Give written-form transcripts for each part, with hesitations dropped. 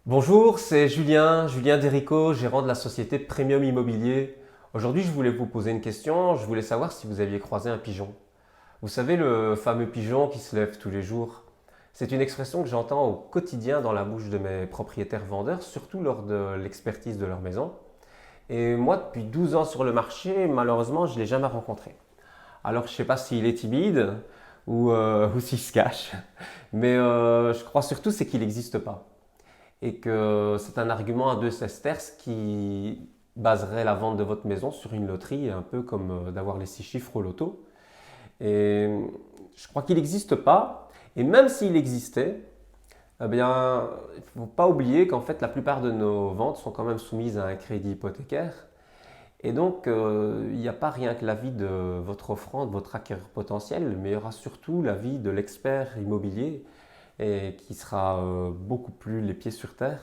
Bonjour, c'est Julien Derico, gérant de la société Premium Immobilier. Aujourd'hui, je voulais vous poser une question. Je voulais savoir si vous aviez croisé un pigeon. Vous savez, le fameux pigeon qui se lève tous les jours. C'est une expression que j'entends au quotidien dans la bouche de mes propriétaires vendeurs, surtout lors de l'expertise de leur maison. Et moi, depuis 12 ans sur le marché, malheureusement, je ne l'ai jamais rencontré. Alors, je ne sais pas s'il est timide ou s'il se cache, mais je crois surtout c'est qu'il n'existe pas et que c'est un argument à deux sesterces qui baserait la vente de votre maison sur une loterie, un peu comme d'avoir les 6 chiffres au loto. Et je crois qu'il n'existe pas. Et même s'il existait, eh bien, il ne faut pas oublier qu'en fait, la plupart de nos ventes sont quand même soumises à un crédit hypothécaire. Et donc, il n'y a pas rien que l'avis de votre offrande, de votre acquéreur potentiel, mais il y aura surtout l'avis de l'expert immobilier et qui sera beaucoup plus les pieds sur terre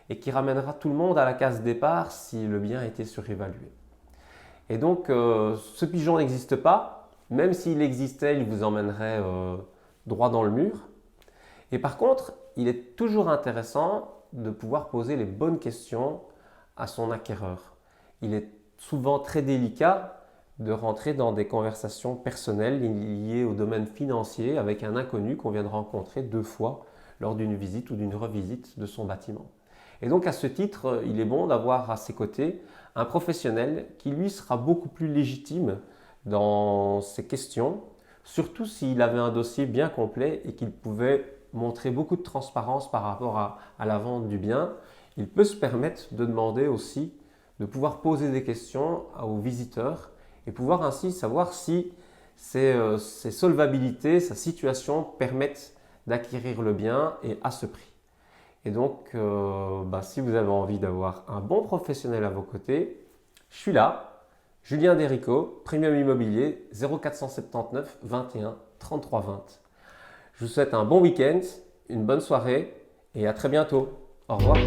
et qui ramènera tout le monde à la case départ si le bien était surévalué. Et donc, ce pigeon n'existe pas. Même s'il existait, il vous emmènerait droit dans le mur. Et par contre, il est toujours intéressant de pouvoir poser les bonnes questions à son acquéreur. Il est souvent très délicat de rentrer dans des conversations personnelles liées au domaine financier avec un inconnu qu'on vient de rencontrer 2 fois lors d'une visite ou d'une revisite de son bâtiment. Et donc à ce titre, il est bon d'avoir à ses côtés un professionnel qui lui sera beaucoup plus légitime dans ses questions, surtout s'il avait un dossier bien complet et qu'il pouvait montrer beaucoup de transparence par rapport à la vente du bien. Il peut se permettre de demander aussi de pouvoir poser des questions aux visiteurs et pouvoir ainsi savoir si ses solvabilités, sa situation permettent d'acquérir le bien et à ce prix. Et donc, si vous avez envie d'avoir un bon professionnel à vos côtés, je suis là, Julien Derico, Premium Immobilier, 0479 21 33 20. Je vous souhaite un bon week-end, une bonne soirée et à très bientôt. Au revoir.